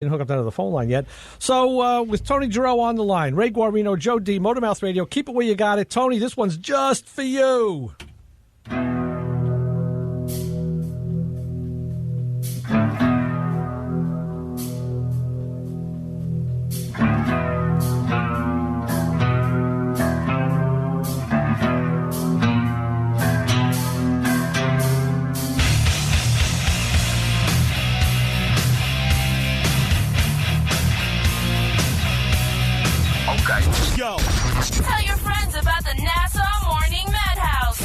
Didn't hook up to the phone line yet. So with Tony Giroux on the line, Ray Guarino, Joe D, Motormouth Radio, keep it where you got it. Tony, this one's just for you. Tell your friends about the Nassau Morning Madhouse.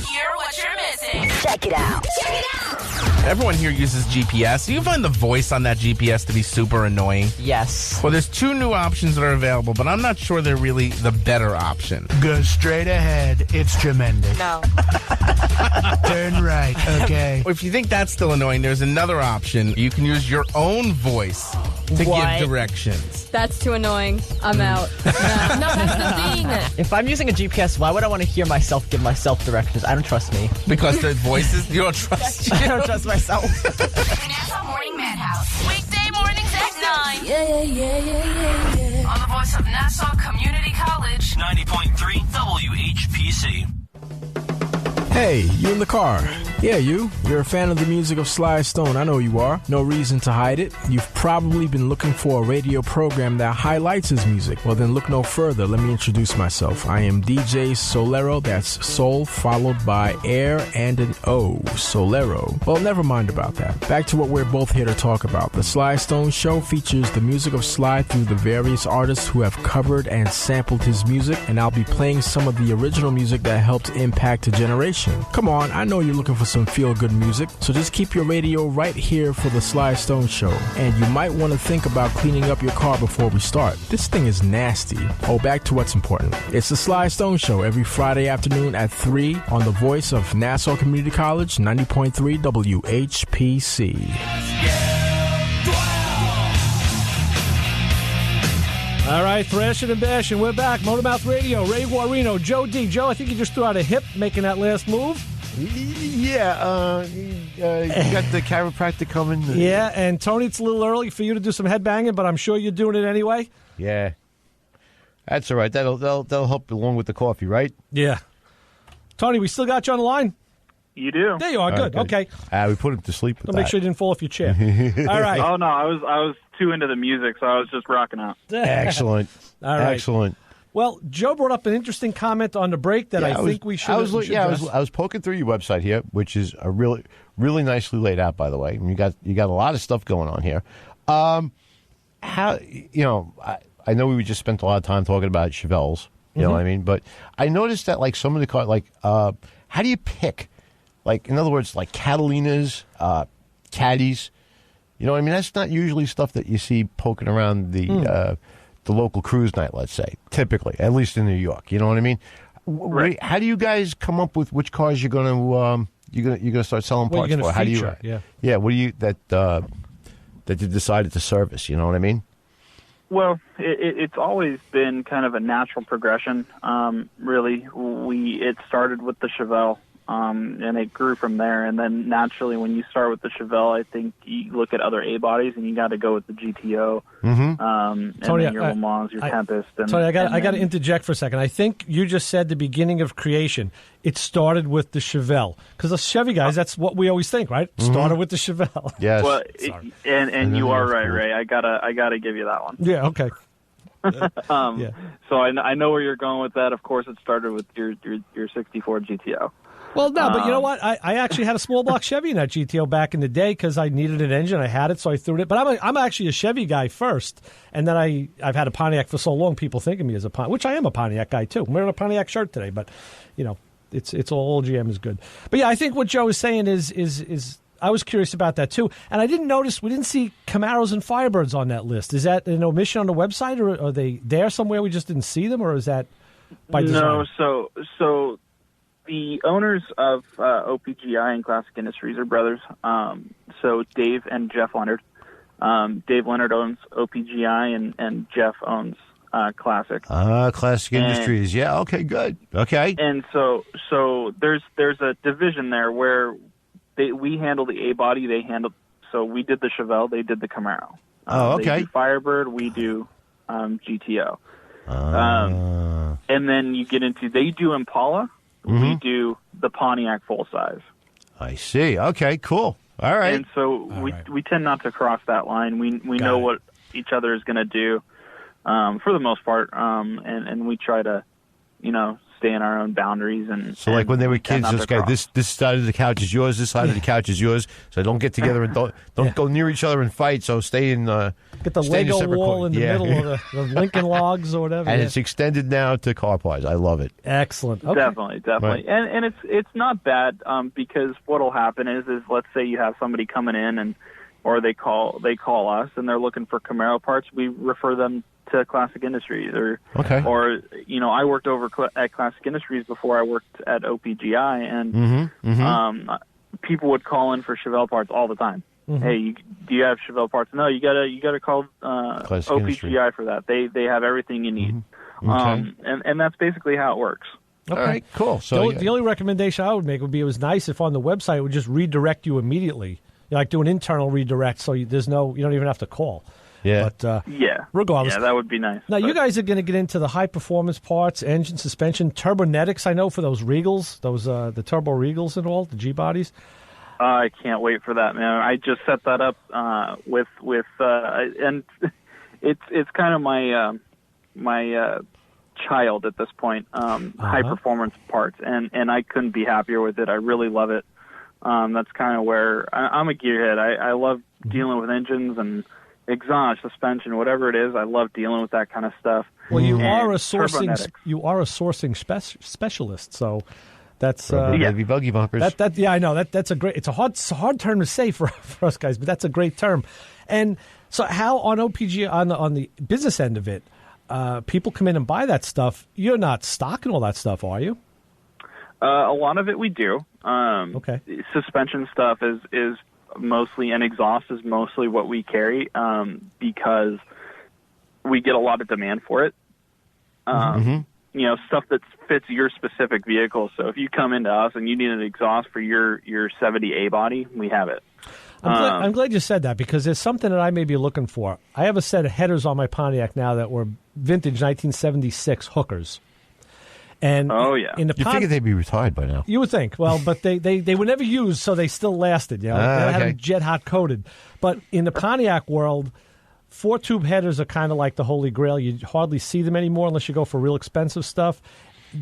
Hear what you're missing. Check it out. Check it out. Everyone here uses GPS. Do you find the voice on that GPS to be super annoying? Yes. Well, there's two new options that are available, but I'm not sure they're really the better option. Go straight ahead. It's tremendous. No. Turn right. Okay. If you think that's still annoying, there's another option. You can use your own voice to What? give directions. That's too annoying. I'm out. No, that's the thing. If I'm using a GPS, why would I want to hear myself give myself directions? I don't trust me. Because the voices, you don't trust you. I don't trust myself. Nassau Morning Madhouse. Weekday mornings at 9. Yeah. On the voice of Nassau Community College. 90.3 WHPC. Hey, you in the car? Yeah, you. You're a fan of the music of Sly Stone. I know you are. No reason to hide it. You've probably been looking for a radio program that highlights his music. Well, then look no further. Let me introduce myself. I am DJ Solero. That's Soul followed by air and an O. Solero. Well, never mind about that. Back to what we're both here to talk about. The Sly Stone Show features the music of Sly through the various artists who have covered and sampled his music, and I'll be playing some of the original music that helped impact a generation. Come on, I know you're looking for some feel-good music, so just keep your radio right here for the Sly Stone Show. And you might want to think about cleaning up your car before we start. This thing is nasty. Oh, back to what's important. It's the Sly Stone Show every Friday afternoon at 3 on the voice of Nassau Community College, 90.3 WHPC. All right, thrashing and bashing. We're back. Motormouth Radio, Ray Guarino, Joe D. Joe, I think you just threw out a hip making that last move. Yeah, you got the chiropractic coming. Yeah, and Tony, it's a little early for you to do some headbanging, but I'm sure you're doing it anyway. Yeah, that's all right. That'll help along with the coffee, right? Yeah. Tony, we still got you on the line? You do. There you are. Good. Okay. We put him to sleep with I'll that. make sure you didn't fall off your chair. All right. Oh no, I was too into the music, so I was just rocking out. Excellent. All right. Excellent. Well, Joe brought up an interesting comment on the break that I think we should. I was poking through your website here, which is a really nicely laid out, by the way. And you got a lot of stuff going on here. How I know we just spent a lot of time talking about Chevelles. You know what I mean? But I noticed that like some of the cars, like how do you pick? Like in other words, like Catalinas, Caddies. You know what I mean? That's not usually stuff that you see poking around the local cruise night, let's say, typically, at least in New York. You know what I mean? Right. How do you guys come up with which cars you're going to start selling parts for? How do you? Yeah. What do you that you decided to service? You know what I mean? Well, it's always been kind of a natural progression. Really, it started with the Chevelle. And it grew from there. And then naturally, when you start with the Chevelle, I think you look at other A bodies, and you got to go with the GTO, and Tony, then your Le Mans, your Tempest. And, Tony, I got to interject for a second. I think you just said the beginning of creation. It started with the Chevelle, because the Chevy guys, that's what we always think, right? Started with the Chevelle. Yes. Well, and you are right, Ray. I gotta give you that one. Yeah. Okay. Yeah. So I know where you're going with that. Of course, it started with your 64 GTO. Well, no, but you know what? I actually had a small block Chevy in that GTO back in the day because I needed an engine. I had it, so I threw it. But I'm actually a Chevy guy first, and then I've had a Pontiac for so long. People think of me as a Pontiac, which I am a Pontiac guy too. I'm wearing a Pontiac shirt today, but it's all GM is good. But yeah, I think what Joe is saying is I was curious about that too, and I didn't notice we didn't see Camaros and Firebirds on that list. Is that an omission on the website, or are they there somewhere? We just didn't see them, or is that by design? No, so. The owners of OPGI and Classic Industries are brothers. So Dave and Jeff Leonard. Dave Leonard owns OPGI, and Jeff owns Classic. Classic Industries. Yeah. Okay. Good. Okay. And so there's a division there where we handle the A body. They handle. So we did the Chevelle. They did the Camaro. Oh, okay. They do Firebird, we do GTO. And then you get into, they do Impala, we do the Pontiac full size. I see. Okay, cool. All right. And so we tend not to cross that line. We know what each other is going to do for the most part, and we try to, stay in our own boundaries. And so, like when they were kids, this side of the couch is yours, this side of the couch is yours. So don't get together and don't go near each other and fight. So stay in. Get the Lego wall in the middle of the Lincoln Logs or whatever. And it's extended now to car parts. I love it. Excellent. Okay. Definitely. Right. And it's not bad because what'll happen is let's say you have somebody coming in or they call us and they're looking for Camaro parts. We refer them to Classic Industries or I worked over at Classic Industries before I worked at OPGI, and people would call in for Chevelle parts all the time. Hey, do you have Chevelle parts? No, you gotta call OPGI Industry for that. They have everything you need. And that's basically how it works. Okay. All right, cool. So the only recommendation I would make would be it was nice if on the website it would just redirect you immediately. Like do an internal redirect, so you don't even have to call. Yeah. But regardless, that would be nice. Now you guys are going to get into the high performance parts, engine, suspension, turbonetics. I know for those Regals, the turbo Regals and all the G bodies. I can't wait for that, man. I just set that up with and it's kind of my child at this point. High performance parts, and I couldn't be happier with it. I really love it. That's kind of where I'm a gearhead. I love dealing with engines and exhaust, suspension, whatever it is. I love dealing with that kind of stuff. Well, you are a sourcing specialist, so that's heavy buggy bumpers. I know that's a great. It's a hard term to say for us guys, but that's a great term. And so, how on OPG on the business end of it, people come in and buy that stuff. You're not stocking all that stuff, are you? A lot of it we do. Okay. Suspension stuff is mostly, and exhaust is mostly what we carry because we get a lot of demand for it. Stuff that fits your specific vehicle. So if you come into us and you need an exhaust for your 70A body, we have it. I'm glad you said that because there's something that I may be looking for. I have a set of headers on my Pontiac now that were vintage 1976 hookers. And you figure they'd be retired by now. You would think. Well, but they were never used, so they still lasted. They had them jet hot coated. But in the Pontiac world, 4-tube headers are kind of like the holy grail. You hardly see them anymore unless you go for real expensive stuff.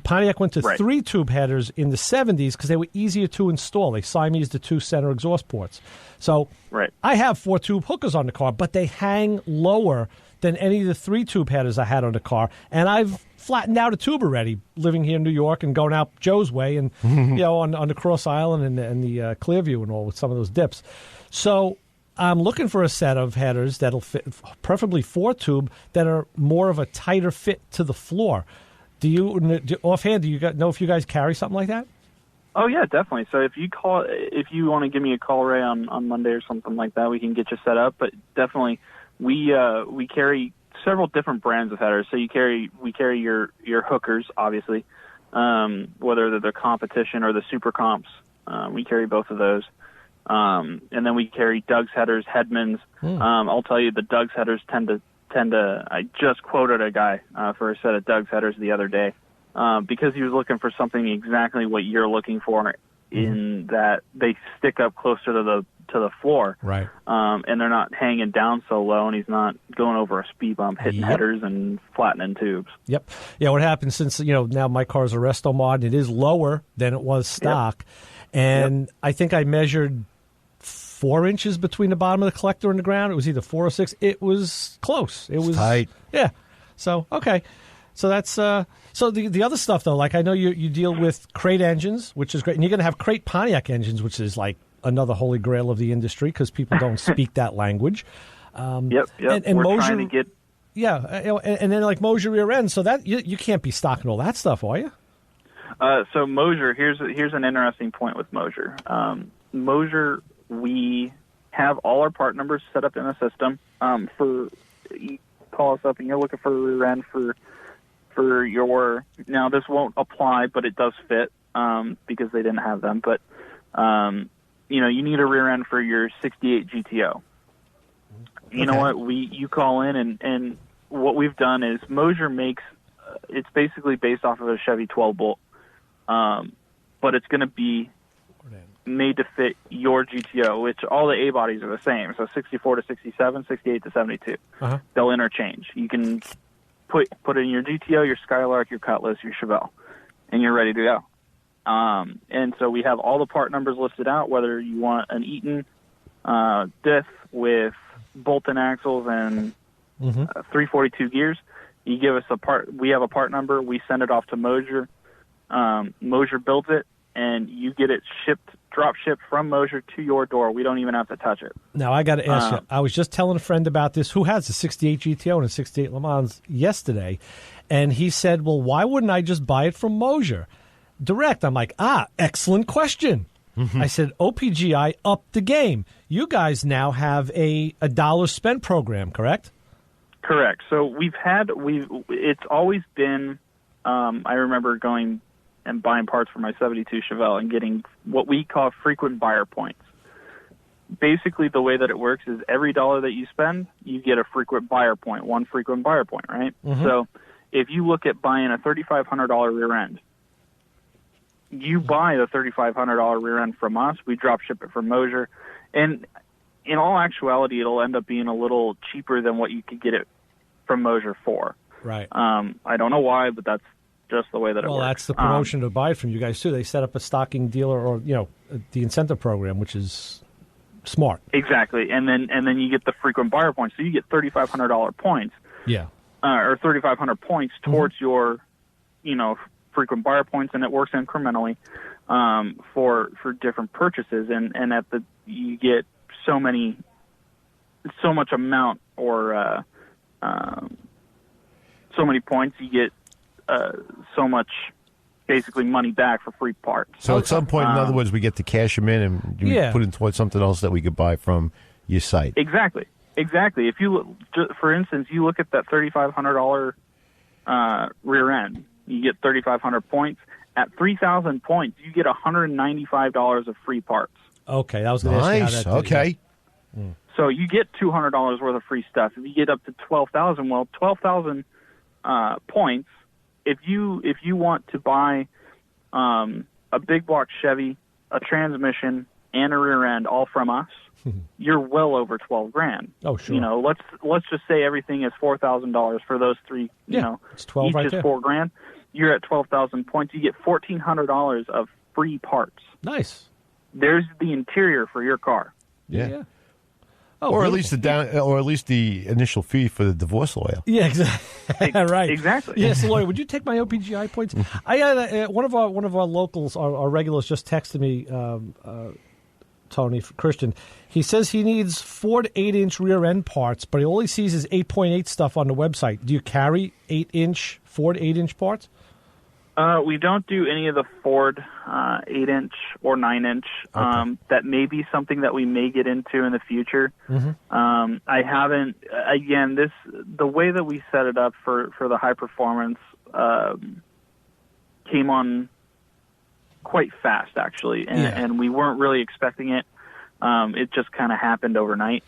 Pontiac went to 3-tube headers in the 70s because they were easier to install. They Siamese the 2 center exhaust ports. So I have 4-tube hookers on the car, but they hang lower than any of the 3-tube headers I had on the car. And I've flattened out a tube already, living here in New York and going out Joe's way and on the Cross Island and the Clearview and all with some of those dips. So I'm looking for a set of headers that'll fit, preferably 4-tube, that are more of a tighter fit to the floor. Offhand, do you know if you guys carry something like that? Oh yeah, definitely. So if you want to give me a call, Ray, on Monday or something like that, we can get you set up. But definitely, we carry several different brands of headers. So we carry your hookers, obviously, whether they're the competition or the super comps. We carry both of those. And then we carry Doug's headers, Headmans. I'll tell you, the Doug's headers tend to. I just quoted a guy for a set of Doug's headers the other day because he was looking for something exactly what you're looking for, in that they stick up closer to the floor, right? And they're not hanging down so low, and he's not going over a speed bump, hitting headers and flattening tubes. Yep. Yeah. What happens since now my car is a resto mod, it is lower than it was stock, and I think I measured 4 inches between the bottom of the collector and the ground. It was either 4 or 6. It was close. It was tight. Yeah. So okay. So that's so the other stuff though. Like I know you deal with crate engines, which is great, and you're going to have crate Pontiac engines, which is like another holy grail of the industry because people don't speak that language. Yep. And we're Moser, trying to get. Yeah, and then like Moser Rear End. So that you can't be stocking all that stuff, are you? So Moser, here's an interesting point with Moser. Moser, we have all our part numbers set up in the system. You call us up and you're looking for a rear end for your. Now this won't apply, but it does fit because they didn't have them. But you need a rear end for your '68 GTO. You know what? You call in, and what we've done is Moser makes. It's basically based off of a Chevy 12 Bolt, but it's going to be made to fit your GTO, which all the A bodies are the same. So 64 to 67, 68 to 72. They'll interchange. You can put it in your GTO, your Skylark, your Cutlass, your Chevelle, and you're ready to go. And so we have all the part numbers listed out, whether you want an Eaton diff with bolt-in axles and 342 gears. You give us a part. We have a part number. We send it off to Moser. Moser builds it, and you get it drop shipped from Moser to your door. We don't even have to touch it. Now, I got to ask you, I was just telling a friend about this who has a 68 GTO and a 68 Le Mans yesterday, and he said, well, why wouldn't I just buy it from Moser direct? I'm like, excellent question. I said, OPGI upped the game. You guys now have a dollar spent program, correct? Correct. So it's always been, I remember going and buying parts for my 72 Chevelle and getting what we call frequent buyer points. Basically, the way that it works is every dollar that you spend, you get a frequent buyer point, one frequent buyer point, right? So if you look at buying a $3,500 rear end, you buy the $3,500 rear end from us, we drop ship it from Moser, and in all actuality, it'll end up being a little cheaper than what you could get it from Moser for. Right. I don't know why, but that's just the way that it works. Well, that's the promotion to buy it from you guys, too. They set up a stocking dealer or, the incentive program, which is smart. Exactly. And then you get the frequent buyer points. So you get $3,500 points. Yeah. Or 3,500 points towards your, frequent buyer points, and it works incrementally for different purchases. And you get so much amount or so many points, you get so much basically money back for free parts. So at some point, in other words, we get to cash them in and put it towards something else that we could buy from your site. Exactly. If you look, for instance, you look at that $3,500 rear end, you get 3,500 points. At 3,000 points, you get $195 of free parts. Okay, that was going to ask you how that did. Okay. So you get $200 worth of free stuff. If you get up to 12,000, 12,000 points. If you want to buy a big block Chevy, a transmission, and a rear end all from us, you're well over $12,000. Oh, sure. Let's just say everything is $4,000 for those three. It's 12 each right is there. $4,000. You're at 12,000 points. You get $1,400 of free parts. Nice. There's the interior for your car. Yeah. Oh, or at least the initial fee for the divorce lawyer. Yeah, exactly. Right. Exactly. Yes, lawyer. Would you take my OPGI points? I had one of our locals, our regulars, just texted me. Tony Christian. He says he needs 4 to 8 inch rear end parts, but he only sees his 8.8 stuff on the website. Do you carry 4 to 8 inch parts? We don't do any of the Ford 8-inch or 9-inch. Okay. That may be something that we may get into in the future. I haven't. Again, the way that we set it up for the high performance came on quite fast, actually, and we weren't really expecting it. It just kind of happened overnight,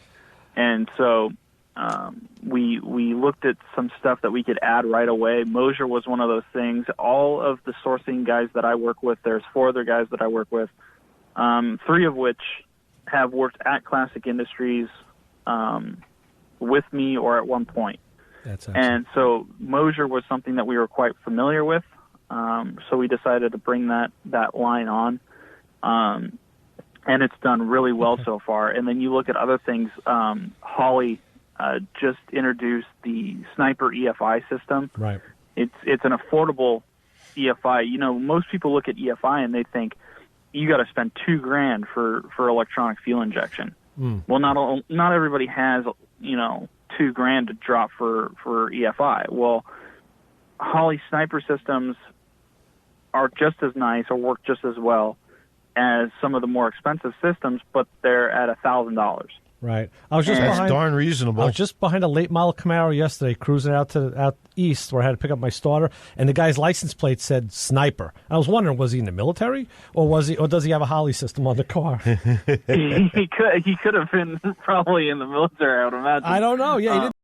and so we looked at some stuff that we could add right away. Moser was one of those things. All of the sourcing guys that I work with, there's 4 other guys that I work with, 3 of which have worked at Classic Industries with me or at one point. That's awesome. And so Moser was something that we were quite familiar with. So we decided to bring that line on. And it's done really well so far. And then you look at other things. Holly just introduced the Sniper EFI system. Right. It's an affordable EFI. Most people look at EFI and they think you got to spend $2,000 for electronic fuel injection. Well, not everybody has $2,000 to drop for EFI. Well, Holly Sniper systems are just as nice or work just as well as some of the more expensive systems, but they're at $1,000. Right. I was just That's behind, darn reasonable. I was just behind a late model Camaro yesterday, cruising out east where I had to pick up my starter, and the guy's license plate said Sniper. I was wondering, was he in the military, or does he have a Holly system on the car? He could have been probably in the military, I would imagine. I don't know. Yeah, he didn't